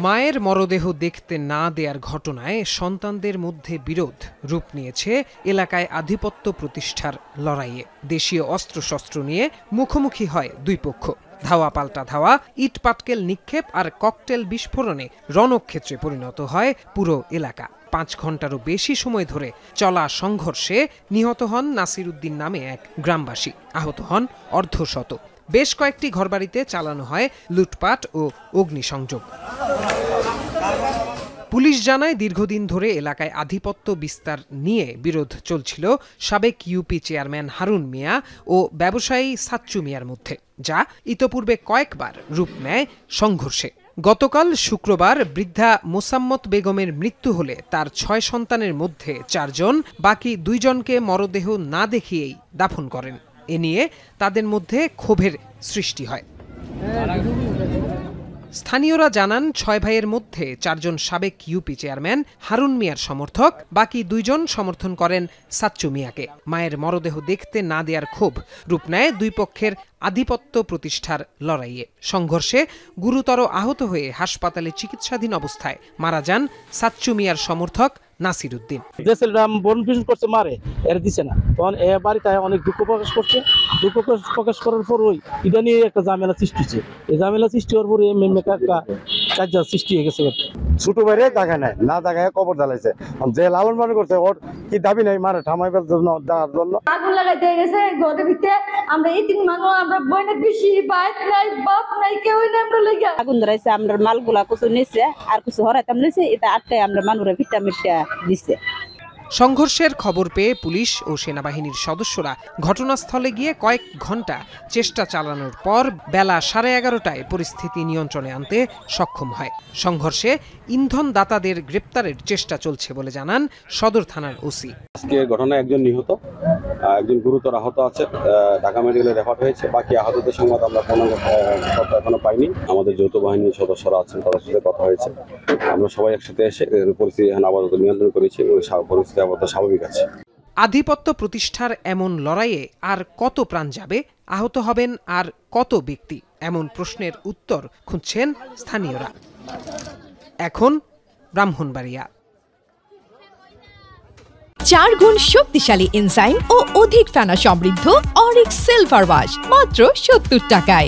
মায়ের মরদেহ দেখতে না দেয়ার ঘটনায় সন্তানদের মধ্যে বিরোধ রূপ নিয়েছে এলাকায় আধিপত্য প্রতিষ্ঠার লড়াইয়ে। দেশীয় অস্ত্রশস্ত্র নিয়ে মুখোমুখি হয় দুই পক্ষ। ধাওয়া পাল্টা ধাওয়া, ইট পাটকেল নিক্ষেপ আর ককটেল বিস্ফোরণে রণক্ষেত্রে পরিণত হয় পুরো এলাকা। 5 ঘন্টারও বেশি সময় ধরে চলা সংঘর্ষে নিহত হন নাসির উদ্দিন নামে এক গ্রামবাসী, আহত হন অর্ধশত। বেশ কয়েকটি ঘরবাড়িতে চালানো হয় লুটপাট ও অগ্নিসংযোগ। পুলিশ জানায়, দীর্ঘদিন ধরে এলাকায় আধিপত্য বিস্তার নিয়ে বিরোধ চলছিল সাবেক ইউপি চেয়ারম্যান হারুন মিয়া ও ব্যবসায়ী সাচ্চু মিয়ার মধ্যে, যা ইতোপূর্বে কয়েকবার রূপ নেয় সংঘর্ষে। গতকাল শুক্রবার বৃদ্ধা মোসাম্মত বেগমের মৃত্যু হলে তার 6 সন্তানের মধ্যে 4 জন বাকি 2 জনকে মরদেহ না দেখিয়েই দাফন করেন। এ নিয়ে তাদের মধ্যে ক্ষোভের সৃষ্টি হয়। স্থানীয়রা জানান, 6 ভাইয়ের মধ্যে 4 জন সাবেক ইউপি চেয়ারম্যান হারুন মিয়ার সমর্থক, বাকি 2 জন সমর্থন করেন সাচ্চু মিয়াকে। মায়ের মরদেহ দেখতে না দেওয়ার ক্ষোভ রূপ নেয় দুই পক্ষের আধিপত্য প্রতিষ্ঠার লড়াইয়ে। সংঘর্ষে গুরুতর আহত হয়ে হাসপাতালে চিকিৎসাধীন অবস্থায় মারা যান সাচ্চু মিয়ার সমর্থক নাসির উদ্দিন। করছে মারে এর দিছে না, তখন এ বাড়িতে অনেক দুঃখ প্রকাশ করছে। দুঃখ প্রকাশ করার পর ওই এটা নিয়ে একটা ঝামেলা সৃষ্টি হচ্ছে। এই ঝামেলা সৃষ্টি হওয়ার পরে কাজ সৃষ্টি হয়ে গেছে। ছোট বাইরে জায়গা নাই, না জায়গায় কবর জ্বালাইছে। যে লালন পালন করছে ওর কি দাবি নাই মারে থামাইবার জন্য, দেওয়ার জন্য। আগুন লাগাইতে গেছে ঘরের ভিতরে। আমরা এই 3 মানুষ, আমরা বোনের বেশি, ভাই নাই, বাপ নাই, কেউ নাই। আমরা লেগে আগুন ধরাইছে, আমরা মালগুলা কিছু নিছে আর কিছু হরাইতাম নিছে, এটা আটটায় আমরা মানুষের ভিটামিনটা দিছে। সংঘর্ষের খবর পেয়ে পুলিশ ও সেনাবাহিনীর সদস্যরা ঘটনাস্থলে গিয়ে কয়েক ঘন্টা চেষ্টা চালানোর পর বেলা 11:30টায় পরিস্থিতি নিয়ন্ত্রণে আনতে সক্ষম হয়। সংঘর্ষে ইন্ধনদাতাদের গ্রেপ্তারের চেষ্টা চলছে বলে জানান সদর থানার ওসি। আজকের ঘটনায় একজন নিহত, একজন গুরুতর আহত আছে, ঢাকা মেডিকেলে রেফার হয়েছে। বাকি আহতদের সংবাদ আমরা এখনো পাইনি। আমাদের যৌথ বাহিনীর সদস্যরা আছেন, তাদের সাথে কথা হয়েছে। আমরা সবাই একসাথে এসে পরিস্থিতি এখন আপাতত নিয়ন্ত্রণ করেছি। পরিস্থিতি আপাতত স্বাভাবিক আছে। আধিপত্য প্রতিষ্ঠার এমন লড়াইয়ে আর কত প্রাণ যাবে, আহত হবেন আর কত ব্যক্তি, এমন প্রশ্নের উত্তর খুঁজছেন স্থানীয়রা। এখন ব্রাহ্মণবাড়িয়া। 4 গুণ শক্তিশালী এনজাইম ও অধিক ফেনা সমৃদ্ধ অরিক সিলভার ওয়াশ মাত্র 70 টাকায়।